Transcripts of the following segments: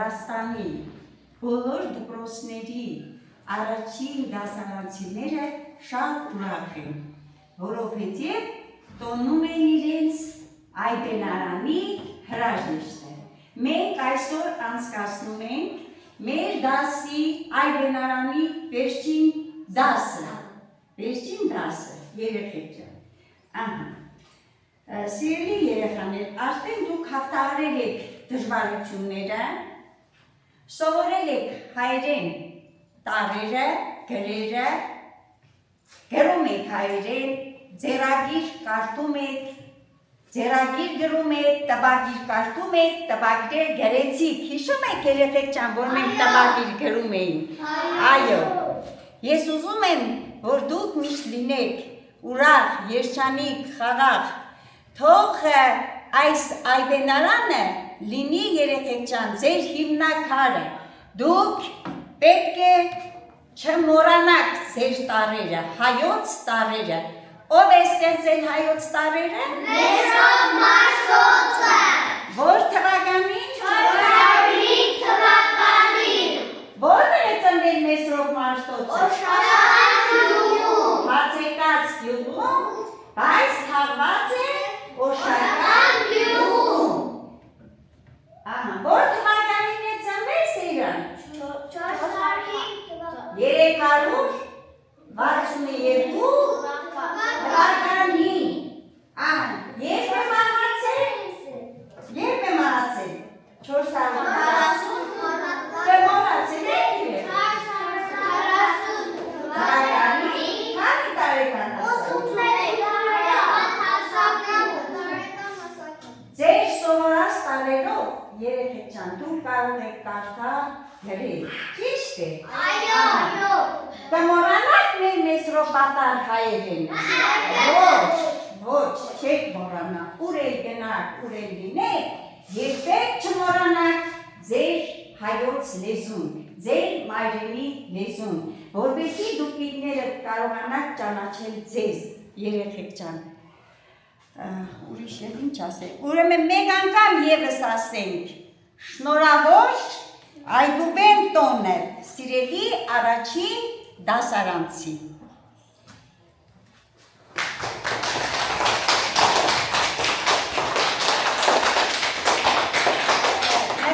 Հայաստանի բոլոր դպրոցների առաջին դասարանցիները շատ ուրախ են, որովհետև տոնում են իրենց այբենարանի հրաժեշտը։ Մենք այսօր անցկացնում ենք մեր դասի այբենարանի վերջին դասը, երեխեք ջան։ Սիրելի երեխաներ, արդեն դուք հաղթահարել եք դժվարությունները, սովորել եք հայերեն տառերը, գրերը, գրում եք հայերեն, ձեռագիր կարդում եք, ձեռագիր գրում եք, տպագիր կարդում եք, տպագիրեր գրեցիք, հիշում եք երեխեք ջան, որ մենք տպագիր գրում էինք։ Այո, ես ուզում եմ, որ դուք միշտ լինեք ուրախ, երջանիկ, խաղաղ, թող այս այբենարանը լինի երեխեք ջան, ձեր հիմնակարը, դուք պետք է չմոռանաք ձեր տառերը, հայոց տառերը, ով է ստեղծել հայոց տառերը? Մեսրոպ Մաշտոցը։ Որ թվականին? 405 թվականին։ Որտեղ է ծնվել Մեսրոպ Մաշտոցը? Օշական գյուղում։ Հացեկաց գյուղում, բայց թաղված է Օշական գյուղում։ Որ թվականին է ծնվել Սիրան? 405 362 թվականին։ Երբ է մահացել? Երբ է մահացել? 440 մահացել է՞։ 440 թվականին։ Քանի տարեկան Ձեր սովորած տարերով երեխեք ջան, դուք կարող եք կարդալ գրել, ճիշտ է։ Այո։ Կմոռանաք մեր Մեսրոպատար հայերեն։ Ոչ, չեք մոռանա, ուր էլ գնաք, ուր էլ լինեք, երբեք չմոռանաք ձեր հայոց լեզուն, ձեր մայրենի լեզուն, որպեսզի դուք ինքներդ կարողանաք ճանաչել ձեզ, երեխեք ջան։ Ուրիշ էլ ինչ ասենք, ուրեմն մեկ անգամ ևս ասենք, շնորհավոր Այբուբեն տոնը, սիրելի առաջին դասարանցի։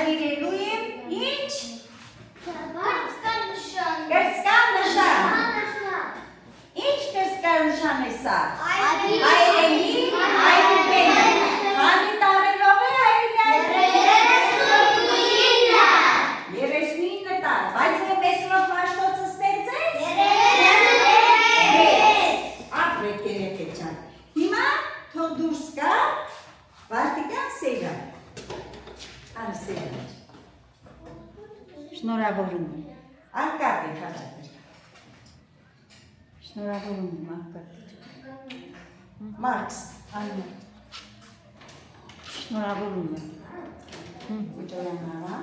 Նվիրելու եմ ինչ? Կրծքան նշան։ Ինչ կրծքան նշան է սա? Հայերենի Այբուբենը։ Քանի տարերով է բայց է Մեսրոպ Մաշտոցը ստեղծեց? Ապրեք երեխեք ջան։ Հիմա թող դուրս գա Վարդիկան Սեյրան։ Սեյրան։ Շնորհավորում եմ։ Արկադի հաճախ։ Շնորհավորում եմ Արկադի։ Մարքս, Աննա։ Շնորհավորում եմ։ Ուջորանավա։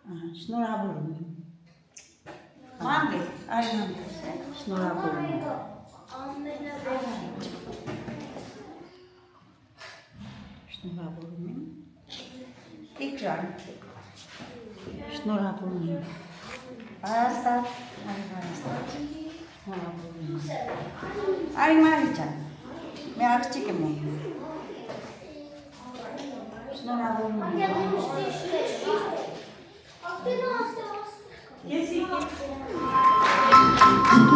Շնորհավորում եմ։ Մամբե, այլն շնորհավորում եմ։ Շնորհավորում եմ։ Իքրան։ Շնորհավորում եմ։ Արաստատ, շնորհավորում եմ։ Այ Մարի ջան, մի աղջիկ եմ ունում։ Շնորհավորում եմ։ Yes, you Thank you.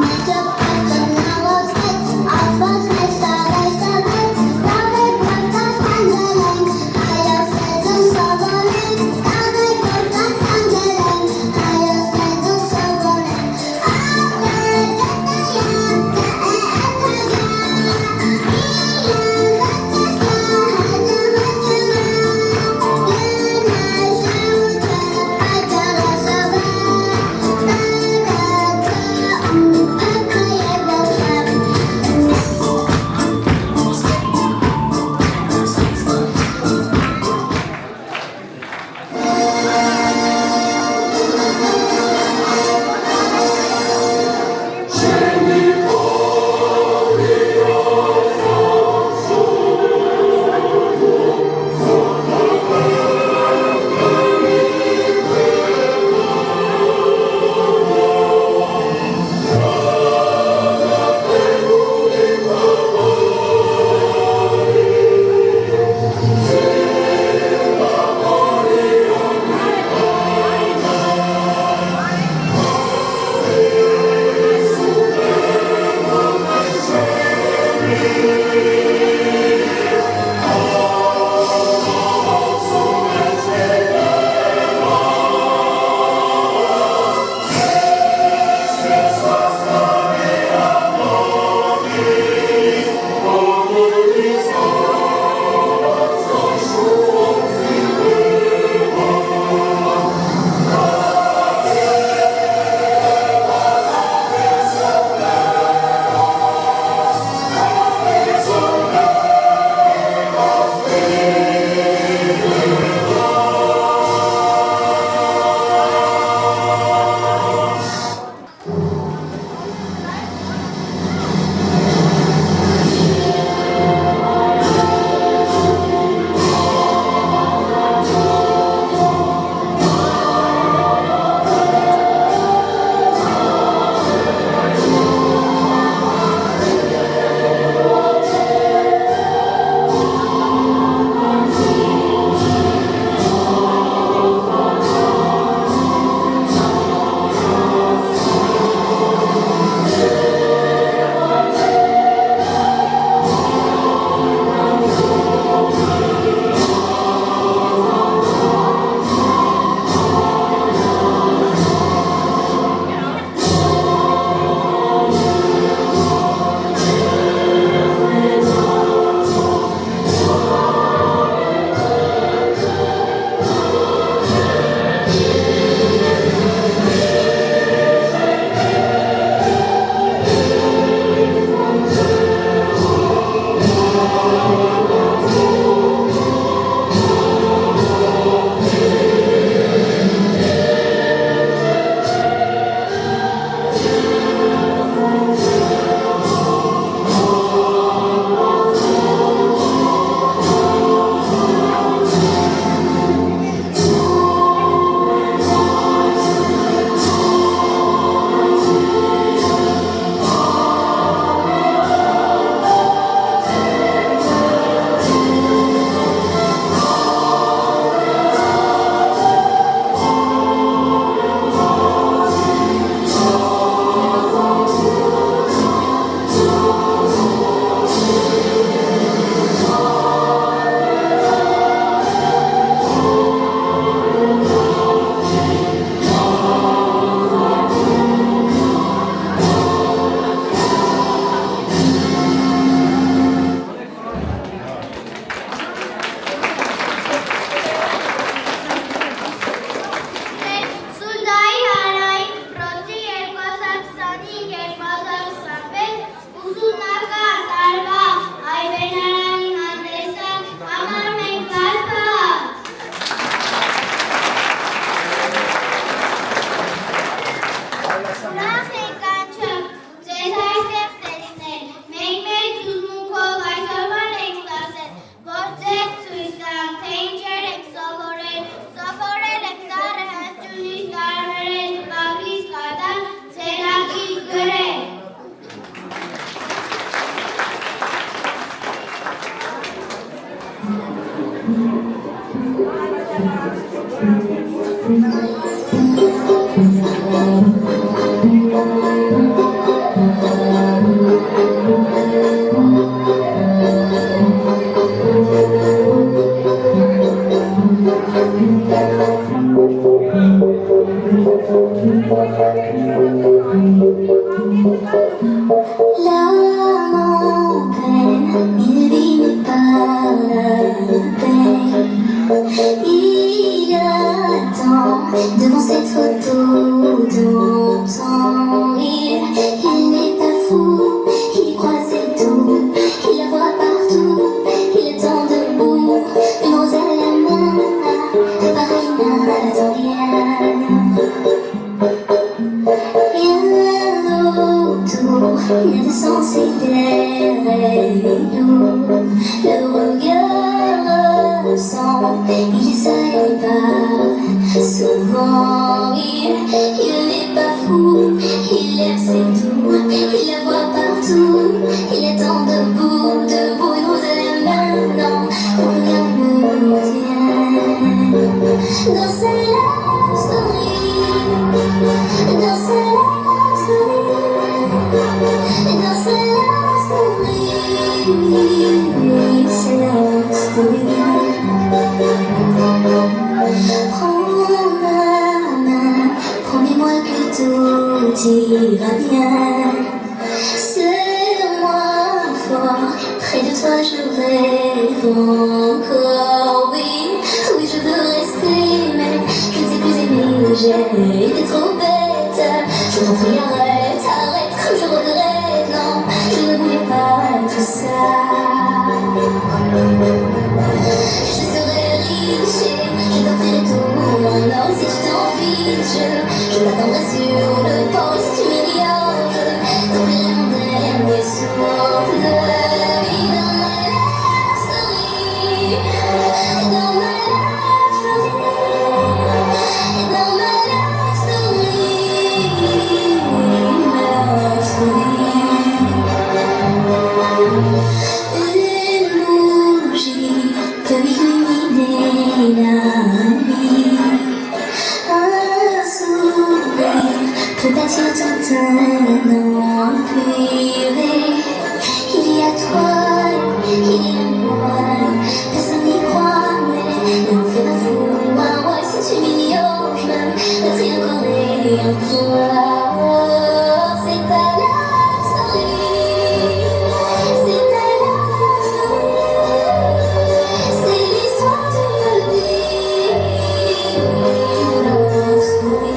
Il attend devant cette photo d'antan. Il n'est pas fou, il croit c'est tout. Il la voit partout, il attend debout. Une rose à la main, pareil n'attend rien. Rien autour, rien de sens derrière nous. Le regard sans, il est seul, il parle souvent. Il n'est pas fou, il aime c'est tout. Il la voit partout, il attend debout, debout. Une rose à la main, non, rien ne le tient. Dans sa love story, dans sa love story, dans sa love story, sa love story. Prends ma main, promets-moi que tout ira bien. Serre-moi fort, près de toi je rêve encore. Oui, oui je veux rester, mais je ne sais plus aimer. J'ai été trop bête, je t'en prie arrête, arrête, comme je regrette. Non, je ne voulais pas tout ça. Je serai riche et je t'offrirai tout mon or si tu t'en fiches. Je t'attendrai sur le port si tu m'ignores. Je t'offrirai mon dernier souffle de vie dans ma love story, dans ma love story, dans ma love story, ma love story. Une bougie peut illuminer la nuit. Un sourire peut bâtir tout un empire. Il y a toi, il y a moi. Personne n'y croit, mais on fait d'un fou un roi. Si tu m'ignores, je me mettrai encore et encore. C'est ta love story, c'est ta love story, c'est l'histoire d'une vie, love story.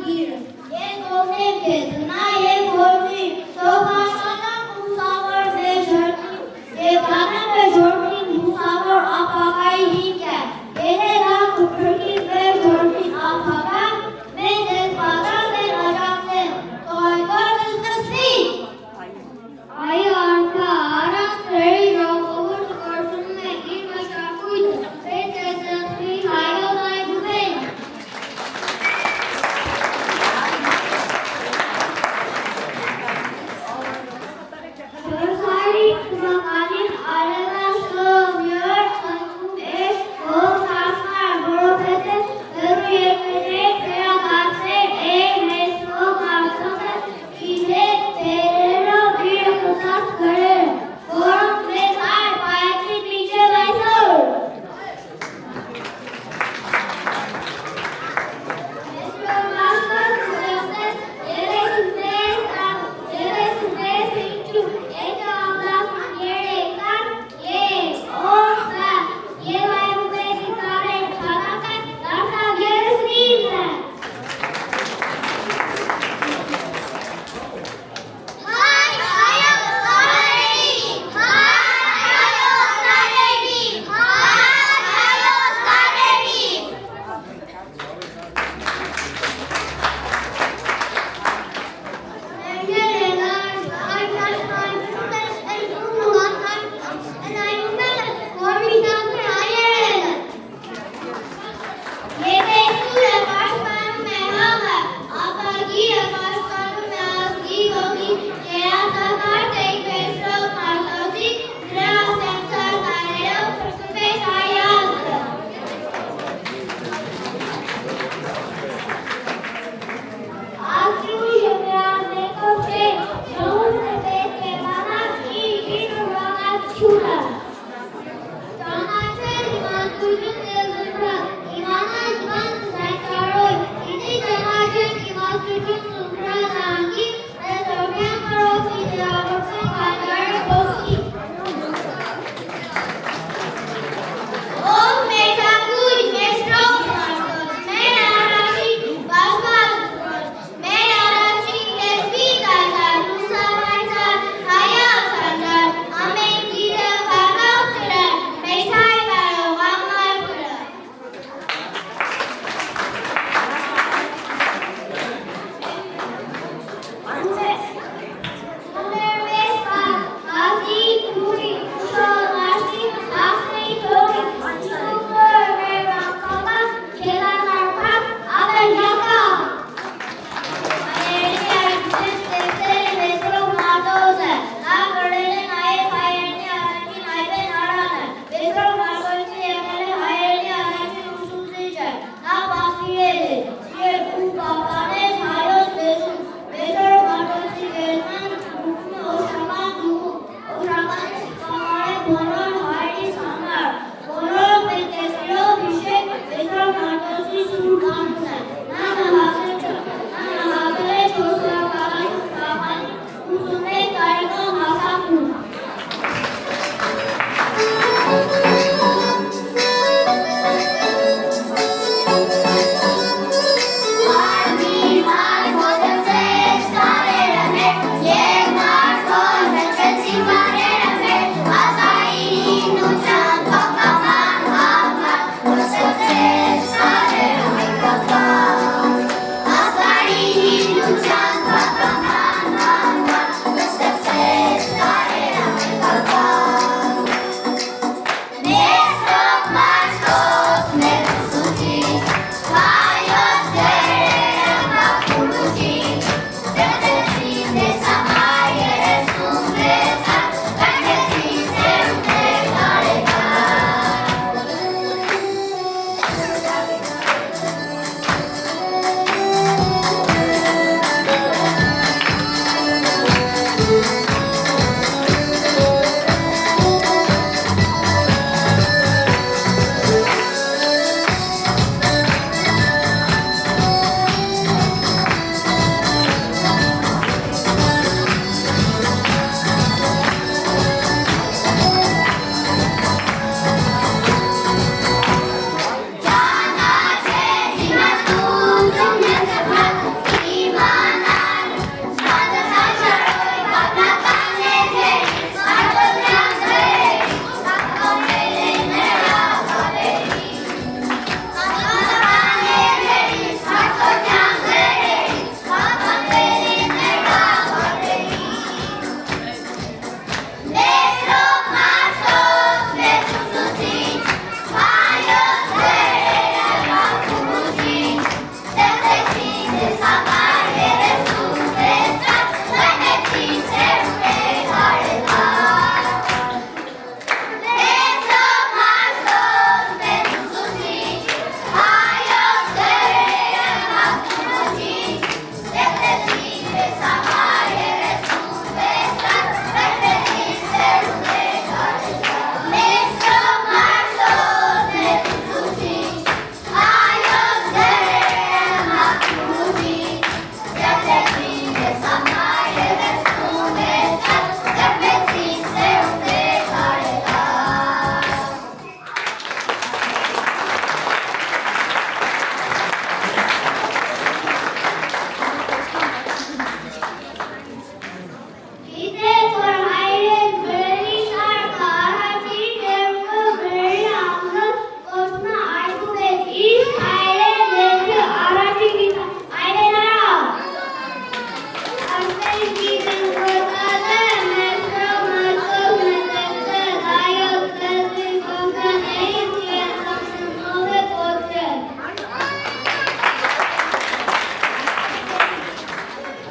գիրը, ես ովնեմ կեզ, նաև որմի, սողաշանակ ուսավոր դե ժրդին, և անեմ է ժորդին ուսավոր ապաղայի հիմք է, երերակ ու կրկին վեր ժորդին ապաղա, մենք ես պատրաստ են աջակցել, կողայքորդս նստի։ Այո արքա, առանց քրերի ժողովուրդը գործում է իր մշակույթը, պետք է զննվի հայոց այգուվեն։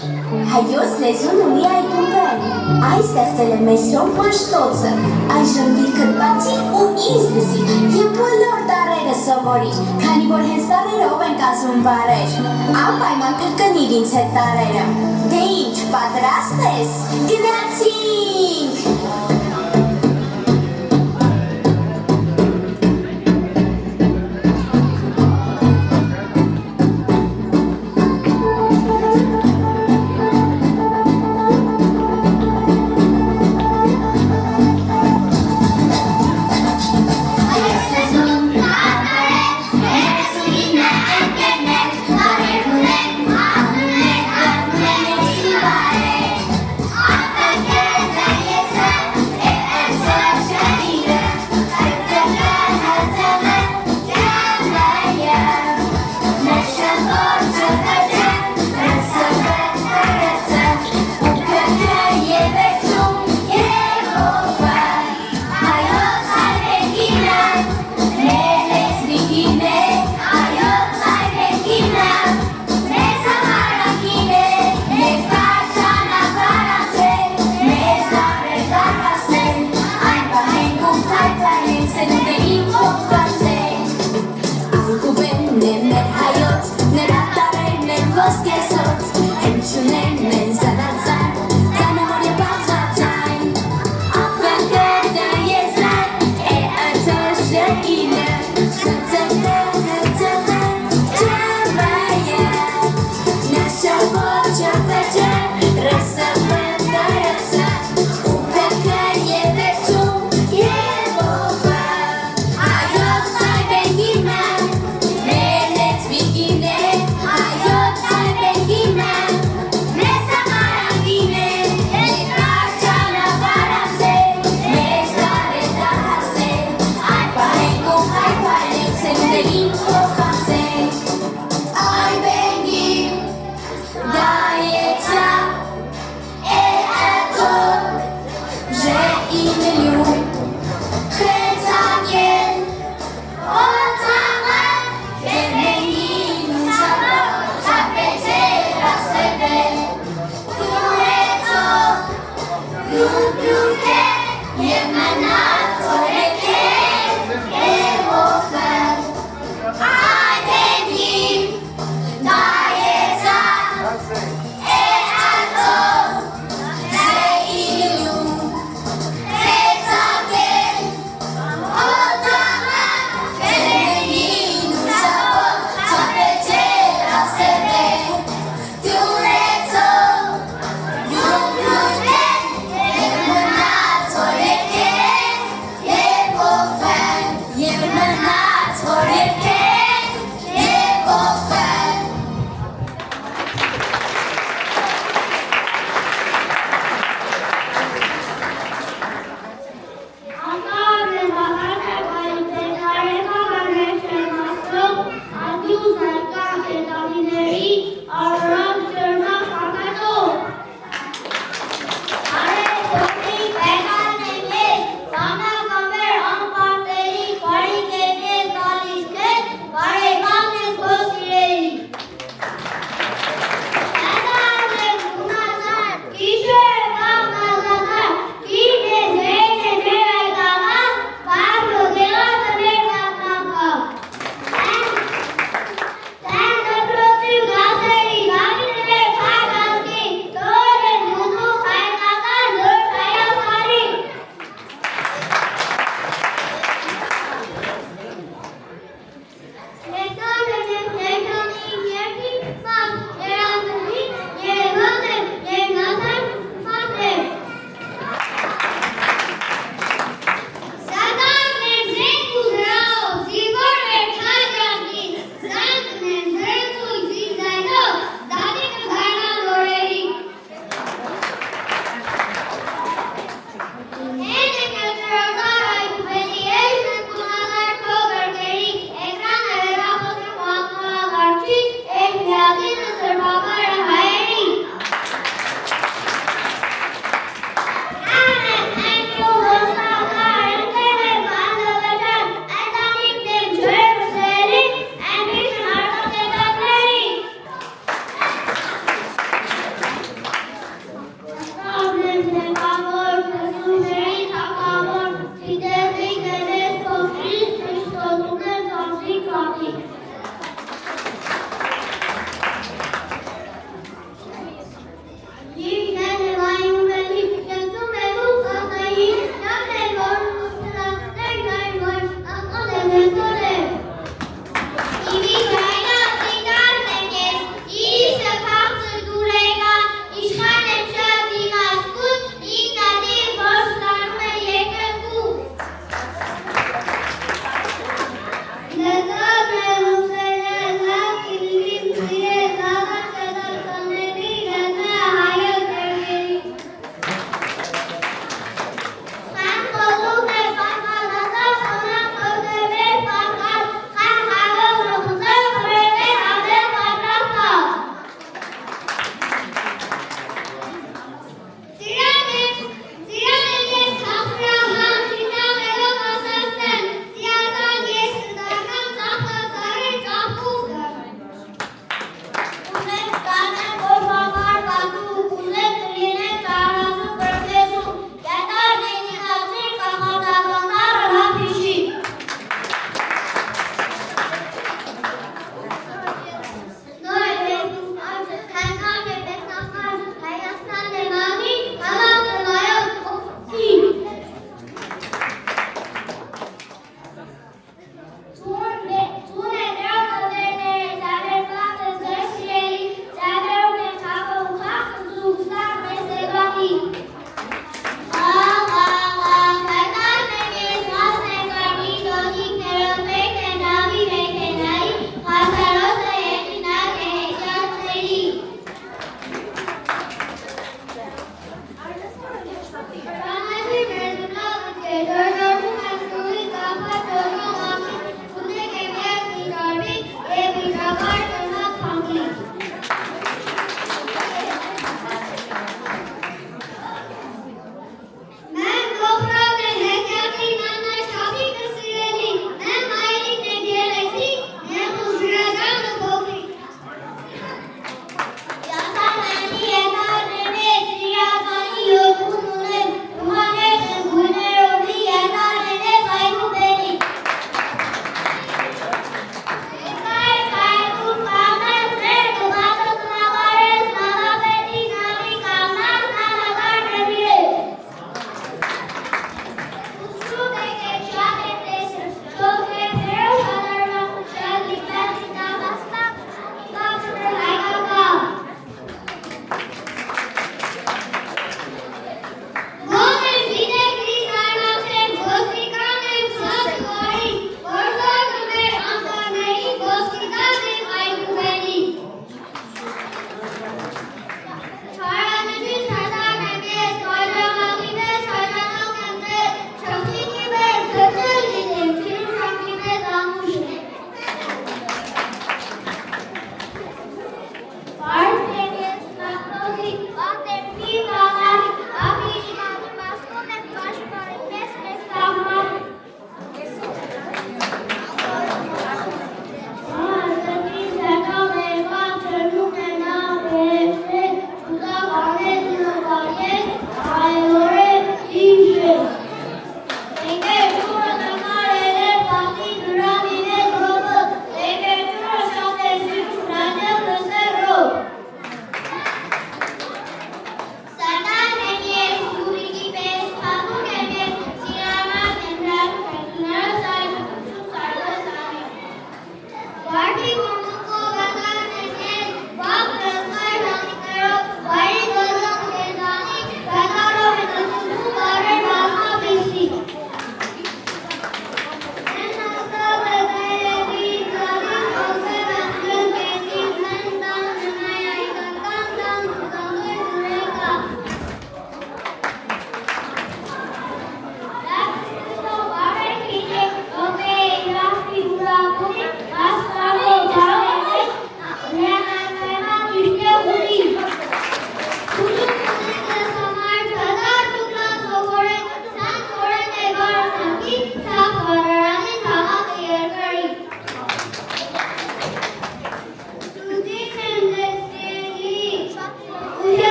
Հայոց լեզուն ունի այդուբեն, այս ստեղծել է Մեսրոպ Մաշտոցը, այժմ դիրքդ բացի ու ինձ լսի և բոլոր տարերը սովորի, քանի որ հենց տարերով են կազմում բարեր, անպայման կրկնիր ինձ հետ տարերը, դե ինչ պատրաստ ես, գնացինք!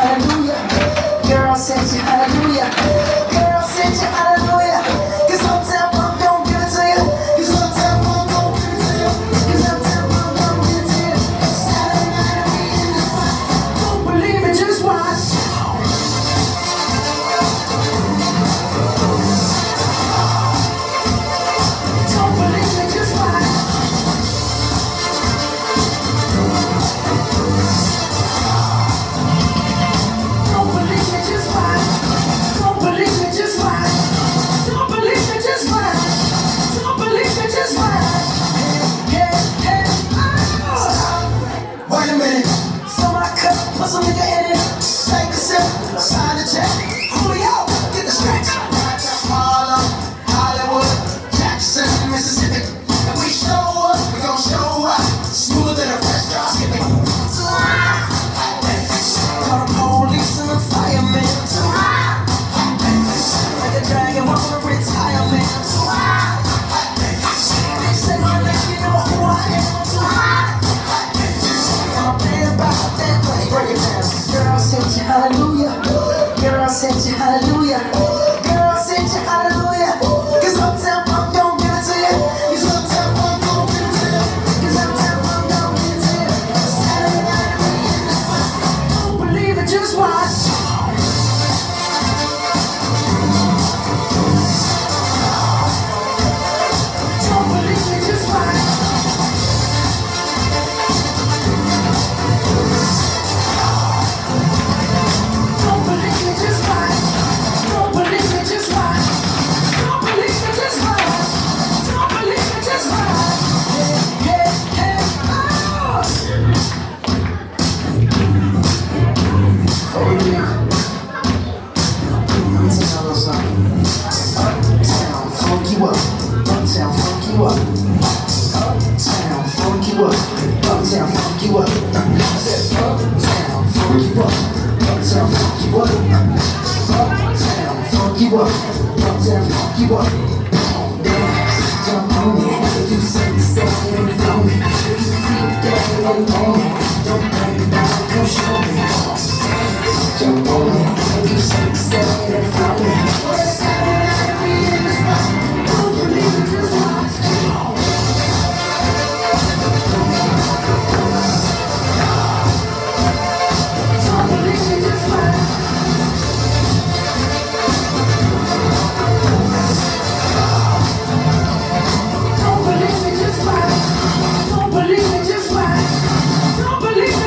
hallelujah. Girl, send you hallelujah. Girl, send you hallelujah. Cause Uptown Funk don't give it to you. Cause Uptown Funk don't give it to you. Cause Uptown Funk don't give it to you. Saturday night we in the spot. Don't believe me, just watch. Don't believe me, just watch. Don't believe me, just watch. Don't believe me, just watch. Don't believe me, just watch. Don't believe me, just watch. Hey, hey, wait a minute. Fill my cup, put some nigga in it. Take a sip, sign the check. Julio, get the stretch. Harlem, Hollywood, Jackson, Mississippi. If we show up, we gon' show up. Smoother than a fresh drop. Call the police and the firemen. Like a dragon, want to retirement. They say my name, you know who I am. I'm a man about that money. Break it down. Girl, send you hallelujah. Girl, send you hallelujah. Girl, send you hallelujah. Cause Uptown Funk don't give it to you. Cause Uptown Funk don't give it to you. Cause Uptown Funk don't give it to you. Saturday night we in the spot. Don't believe it, just watch. Don't believe me, just watch. Don't believe me, just watch. Don't believe me, just watch. Don't believe me, just watch. Don't believe me, just watch. Hey, hey, oh yeah. Let me tell y'all a little something. Uptown, funk you up. Uptown, funk you up. Uptown, funk you up. Uptown, funk you up. Uptown, funk you up. Uptown, funk you up. Uptown, funk you up. Uptown, funk you up. Dance, jump on me. You say and flow me. You feel that and own it. Don't bring it down, come show me. Jump on me. You say and flow me. Saturday night we in the spot. Don't believe it, just watch. Don't believe me, just watch. Don't believe me, just watch. Don't believe me, just watch. Don't believe me,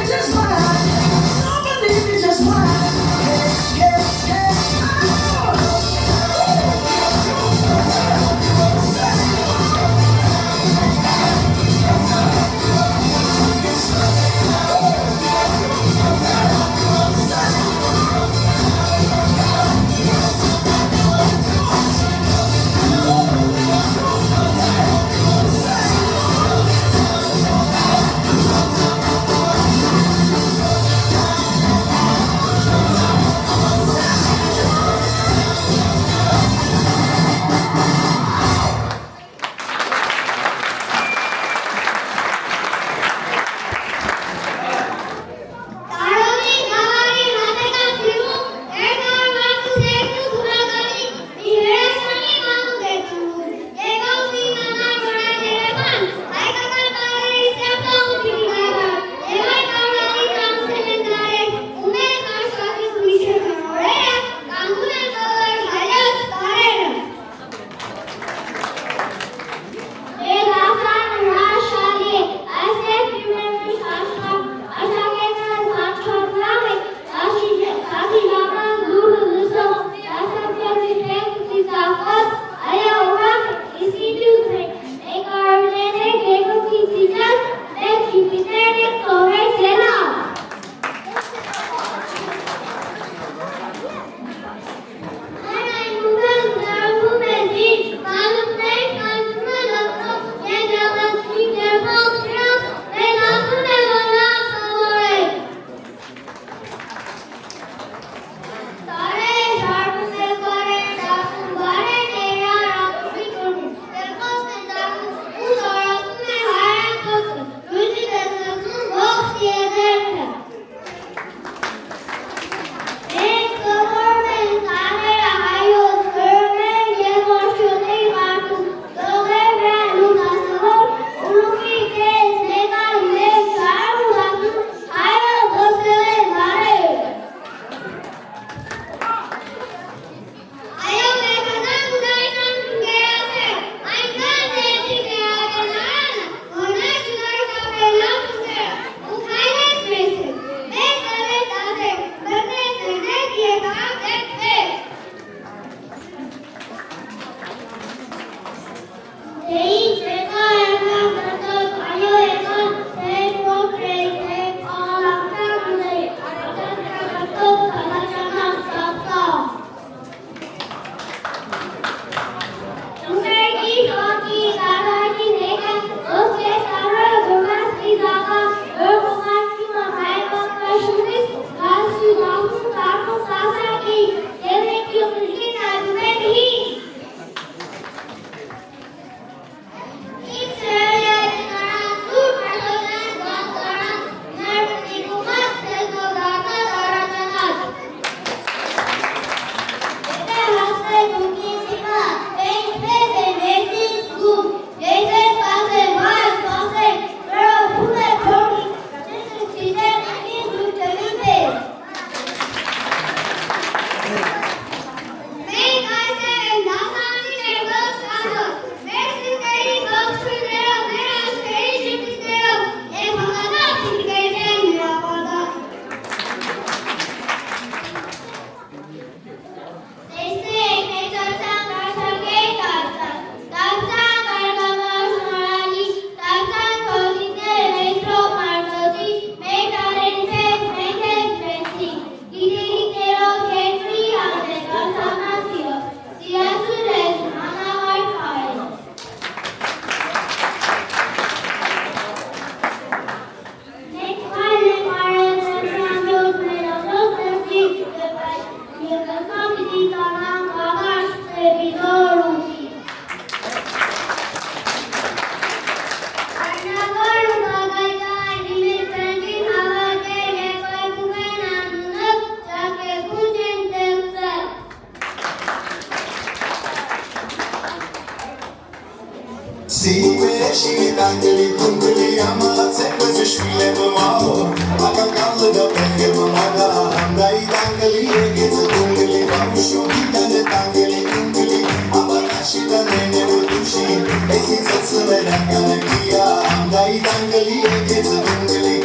Simereșii tangeli tungeli ama tsekwe shvile mamo akakallı da pekir mamaga handai tangeli egeze tungeli bamushu dikane tangeli tungeli ama kashida nene rutushi esi satsme rakane kiya handai tangeli egeze tungeli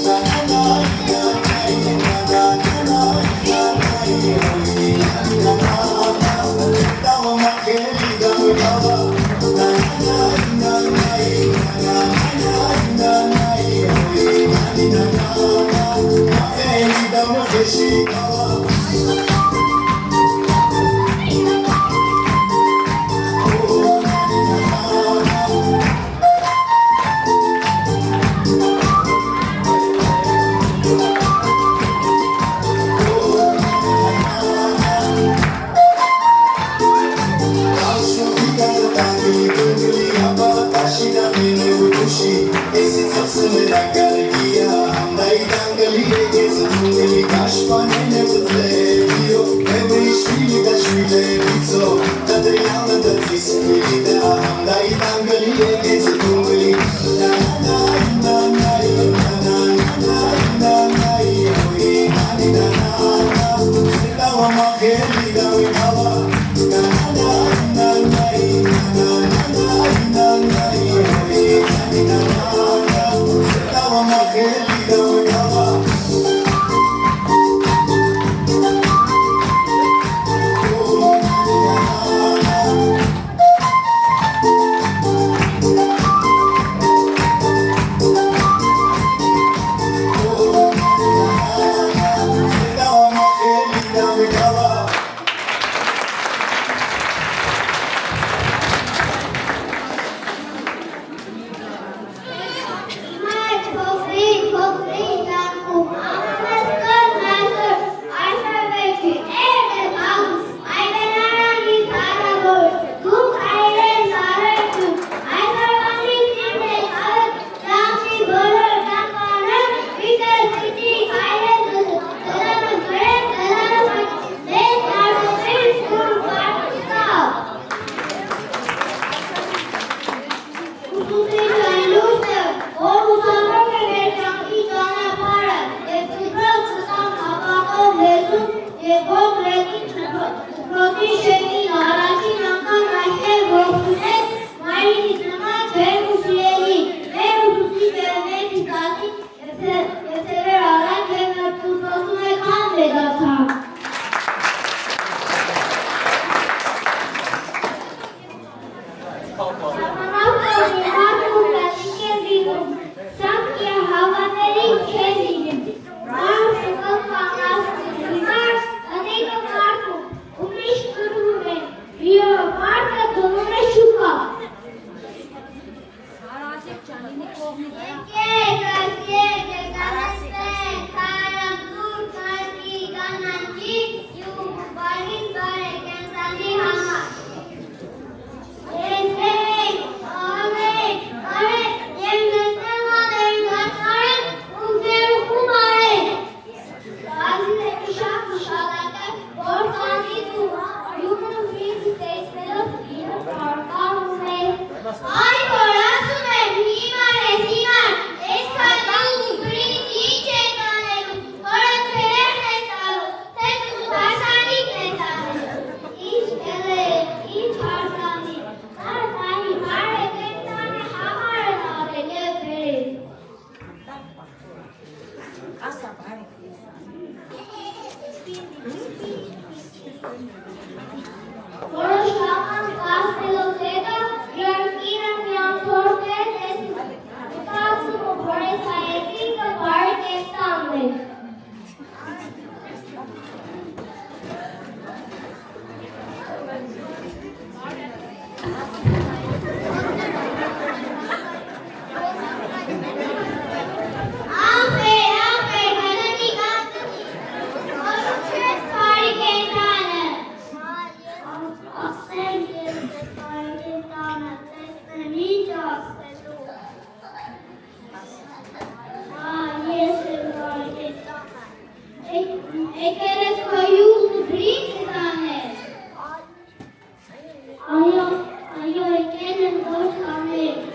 na na na na na na Ayo, I can go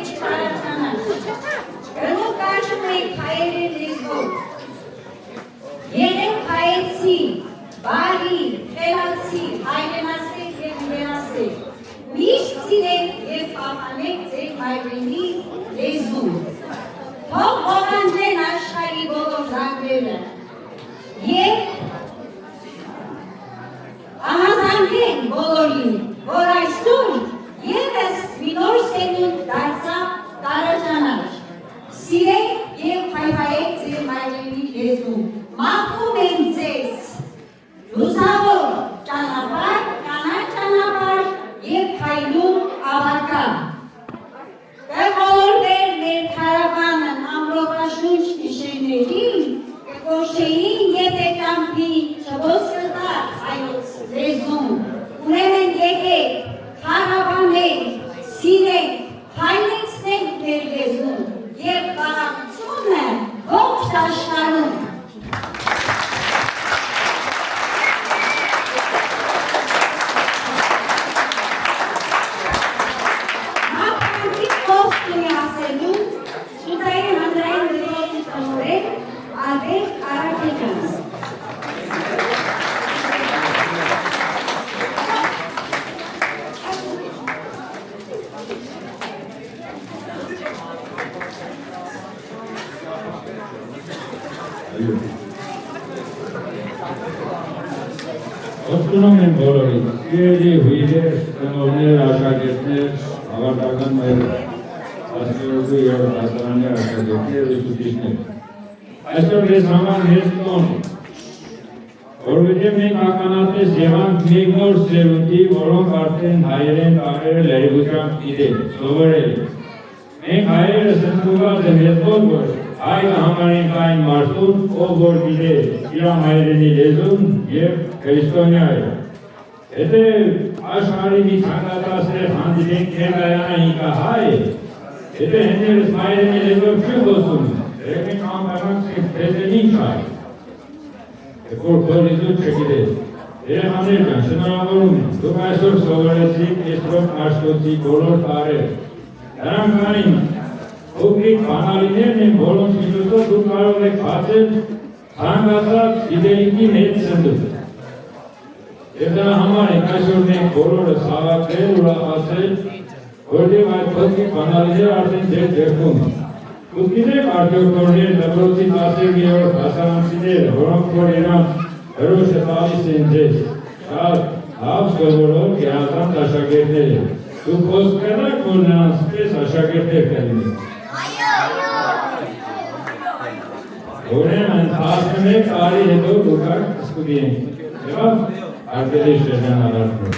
չկարողանաք։ Գնով կարճում եք հայերի լեզվով։ Երեք հայեցի, բարի, խելացի, հայրենասեր և իրենասեր։ Միշտ սիրեք և պահպանեք ձեր հայրենի լեզուն։ Թող հովանջեն աշխարհի բոլոր զանգերը և ահազանգեն բոլորին, որ այսօր ևս մի նոր սերունդ դարձավ տարաճանաչ։ Սիրեք և հայհայեք ձեր հայրենի լեզուն։ Մաղթում ենք ձեզ լուսավոր ճանապարհ, կանաչ ճանապարհ և փայլուն ավարտա։ Կգոլորվեր մեր քարավանն ամրոցաշունչ գիշերներին, կկոչեին եթե կամքի չոսկրտած հայոց լեզուն։ Ուրեմն եկեք, քարավանեք, սիրեք, հայրենցնենք մեր լեզուն և խաղաղությունը ողջ աշխարհում։ Ողջունում եմ բոլորին, սիրելի հյուրեր, տնօրներ, աշակերտներ, ավարտական մեր 17-րդ դասարանի աշակերտներ ու ուսուցիչներ։ Այսօր մեզ համար մեծ տոն է, որովհետև մենք ականատես եղանք մեկ նոր սերունդի, որոնք արդեն հայերեն տարերը լրիվությամբ գիտեն, սովորել են։ Մենք հայերս ընդունված եմ ետքով, որ հայ կհամարենք այն մարդուն, ով որ գիտե իր հայրենի լեզուն և քրիստոնյա է։ Եթե աշխարհի մի ցանկացած հանդիպենք Քերայանը ինքը հայ է, եթե հենց հայրենի լեզվով չի խոսում, եկեք անվանանք դեզեն ինչ հայ։ Որ քորիզու չգիտես։ Երեխաներ ջան, շնորհավորում եմ, դուք այսօր սովորեցիք Էսրոպ Աշտոցի բոլոր տարրերը։ Դրանք այն փոքրիկ բանալիներն են, որոնց միջոցով դուք կարող եք բացել ցանկացած գիտելիքի մեծ սնդուկ։ Եվ դրա համար ենք այսօր մենք բոլորս հավաքվել, ուրախացել, որտեղ այդ փոքրիկ բանալիները արդեն ձեր ձեռքում են։ Դուք գիտեք արդյոք որ դպրոցի 12-րդ դասարանցիները, որոնք որ իրանց հրոշը տալիս են ձեզ, շատ լավ սովորող գերազանց աշակերտներ են։ Դուք խոսք կնաք, որ նրանց պես աշակերտներ կլինեն։ Ուրեմն 11 տարի հետո դուք սկսում եք, եղավ արկելի շրջանառարդում։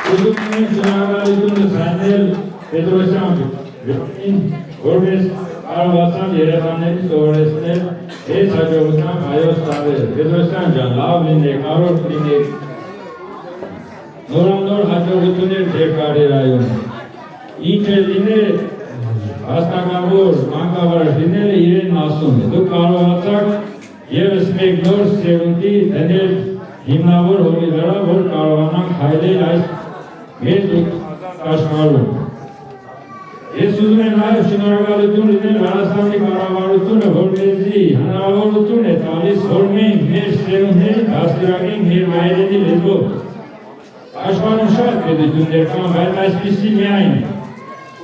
Ուզում ենք շնորհակալությունը ցանել Պետրոսյան գյուղին, որպես կարողացավ երեխաներին սովորեցնել մեծ հաջողությամբ հայոց տարրերը։ Պետրոսյան ջան, լավ լինեք, կարող լինեք, նորանոր հաջողություններ ձեր կարիերայում։ Ինչ է լինել, հաստակավոր, մանկավարժ լինելը իրենն ասում է։ Դուք կարողացաք ևս մեկ նոր սերունդի դնել հիմնավոր հողի վրա, որ կարողանանք հայրել այս մեծ աշխարհում։ Ես ուզում եմ նաև շնորհակալություն լինել Վրաստանի կառավարությունը, որպեսզի հնարավորություն է տալիս, որ մենք մեր սերունդներին դաստիարակենք մեր հայրենի լեզվով։ Աշխարհում շատ պետություններ կան, բայց այսպիսի միայն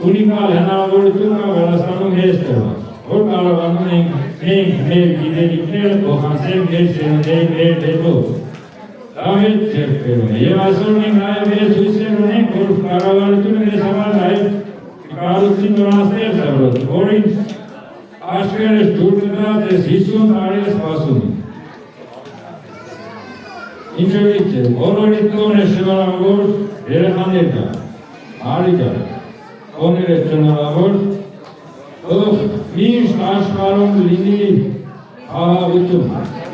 ունիկալ հնարավորություն կա Վրաստանում մեզ տրված, որ կարողանում ենք մենք մեր գիտելիքները փոխանցել մեր սերունդների մեր լեզվով։ Դա մեծ ձեռքբերում է, և այսօր մենք նաև մեծ հույսեր ունենք, որ կառավարությունը մեզ համար նաև կառուցի նորանցներ դրոց, որին աշխարհս ջուր կտրած ես 50 տարի է սպասում։ Ինչևից է, բոլորիդ տոն է շնորհավոր երեխաներ կան, արի կան, տոներ է շնորհավոր, թող միշտ աշխարհում լինի խաղաղություն,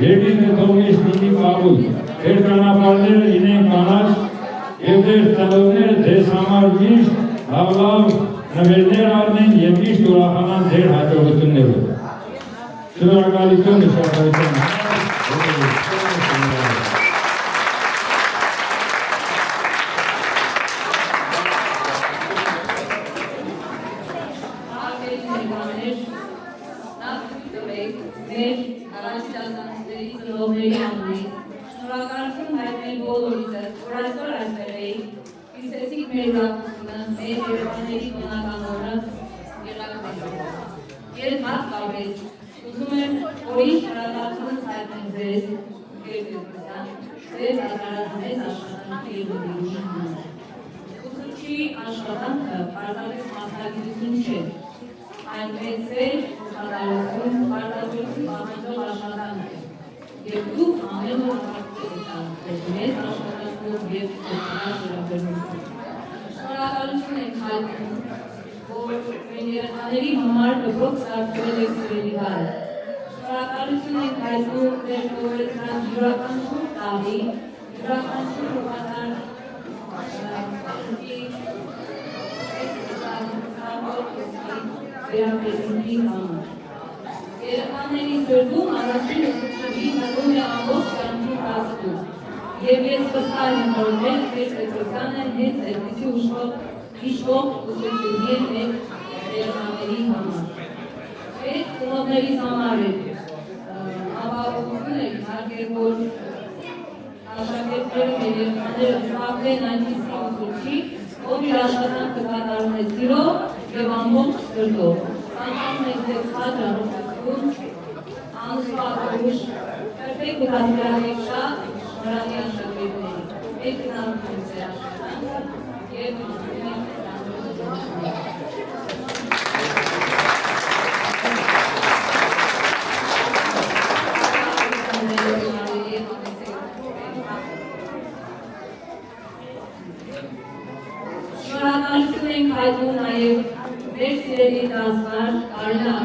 երկինքը թող միշտ լինի կառույց, ձեր ճանապարհները լինեն կանաչ, և ձեր ծնողները ձեզ համար միշտ լավ նվերներ առնեն և միշտ ուրախանան ձեր հաջողություններով։ Շնորհակալություն, շնորհակալություն։ ծնողների անունից շնորհակալություն հայտնել բոլորիցս, որ այսօր այստեղ էիք, կիսեցիք մեր ուրախությունը, մեր երեխաների բնական օրը եղաք մեզ։ Ես հատկապես ուզում եմ որի շնորհակալությունս հայտնել ձեզ, գերտիրության, ձեր դատարանմեծ աշխատանքի և ուղղությունի համար։ Ուսուցչի աշխատանքը պարզապես մասնագիտություն չէ, այն մեծ է ուշադրություն, պարտավորություն պահանջող աշխատանք է, և դուք ամեն օր ապացուցեք մեծ աշխատանքով և կողմնալ վերաբերմունքով։ Շնորհակալություն ենք հայտնում, որ մեր երեխաների համար դպրոց դարձրել եք սիրելի վայր։ Շնորհակալություն ենք հայտնում ձեր սովորեցրած յուրաքանչյուր տարի, յուրաքանչյուր ուղղաթար վերաբերմունքի համար։ Երեխաների սրտում առաջին ուսուցչի մտնում է ամբողջ կյանքի ընթացքում, և ես վստահ եմ, որ մեր պետությանը հենց այդպիսի հիշվող ուսուցիչներ մեր երեխաների համար։ Այդ ծնողներիս համար է ապահովություն եք հարկեր, որ աշակերտները մեր երեխաները զբաղվեն այնպիսի ուսուցչի, ով իր աշխատանքը կատարում է սիրով և ամբողջ սրտով։ Ցանկանում ենք ձեզ խաչ առողջություն, անսպասելի ուժ, perfect ու հաջողակ շատ շնորհալի աշակերտների։ Մեծ հնարավորություն ձեր աշխատանքը և ուսուցում եք շնորհակալություն ենք հայտնում նաև մեր սիրելի դասվար Կարինա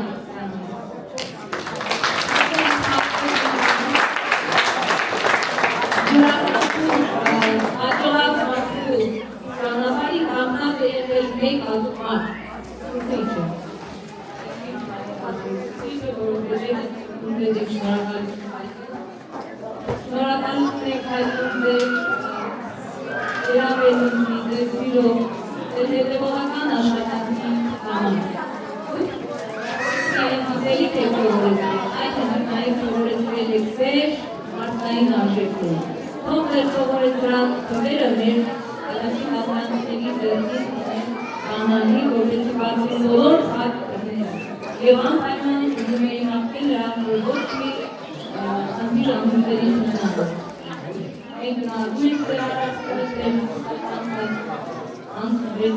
Ճանապարհի կանգնած է եղել մեկ ազգ ուսուցիչը, շնորհակալություն ենք հայտնում ձեր վերաբերմունքի, ձեր սիրով, ձեր հետևողական աշխատանքի համար։ Համատեղի եք սովորեցրել, այդ նաև սովորեցրել եք ձեր մարդկային արժեքները։ Թող ձեր սովորեցրած քվերը մեր առաջին հասարակությունների ձեռքից կանանի, որպեսզի բացի բոլոր խաղերը և անպայման ուզում էի մաղթել նրանց, որ ոչ մի խնդիր անհույսերի չմնան։ Մենք գնահատում ենք ձեր առաջ կրել անցնվեց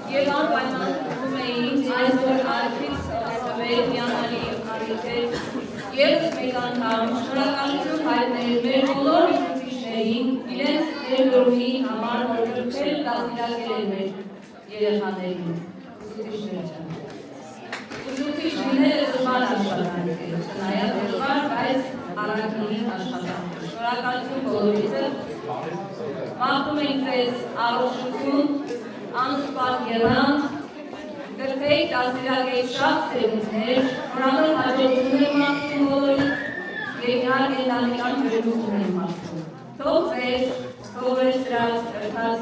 Եվ անպայման ուզում էինք այսօր արդից տվել հիանալի առիթեր ևս մեկ անգամ շնորհակալություն հայտնել մեր բոլոր ուսուցիչներին, իրենց ներդրումի համար, որ գրկել դաստիարակել մեր երեխաներին, ուսուցիչները։ Ուսուցիչ լինելը դժվար աշխատանք է, չնայած դժվար, բայց առաքինի աշխատանք։ Շնորհակալություն բոլորիցս։ Մաղթում ենք ձեզ առողջություն, անսպասելի եղանք, գրկեք դաստիարակեք շատ սերունդներ, նորամետ հաջողություններ մաղթում բոլորիդ և իհարկե ընտանեկան վերլուծություններ մաղթում։ Թող ձեր սովորեցրած կրթած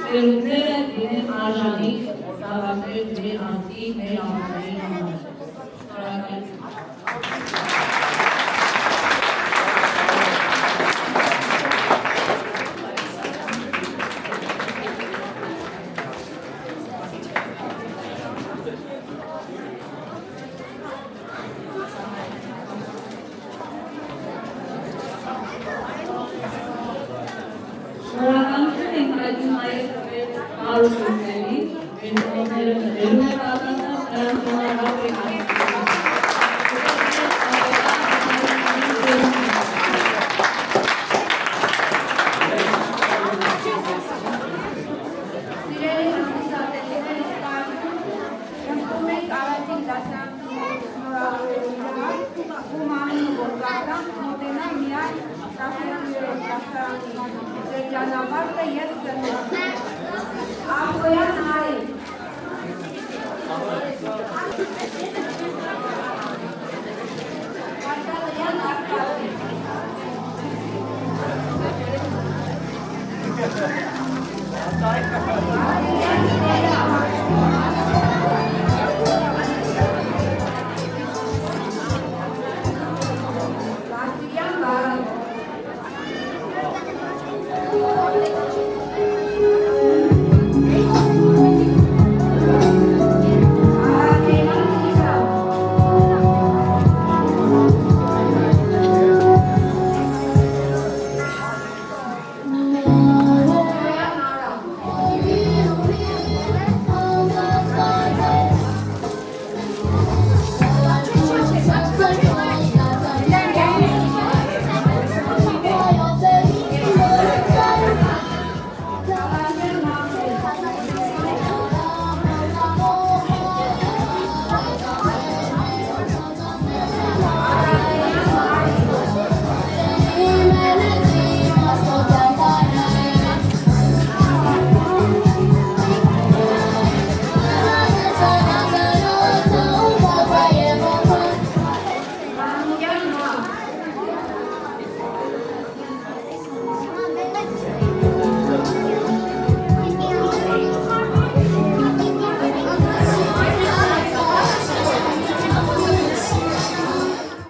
սերունդները լինեն արժանիք զավակներ մեր անձի, մեր ամուսների համար։ Շնորհակալություն։ Շնորհակալություն ենք հայտնում նաև կառուցողներին, մեր ծնողները մտելու է պատասխան, նրանց շնորհակալ ենք Սիրելի հանդիսատեսներ, շնորհակալ ենք առաջին դասարանցիների շնորհավորության ու մանունը որ գարան մոտենա միայն 13 դասարանցիների շրջանավարտը և ծնողները։ Աղոյան Արի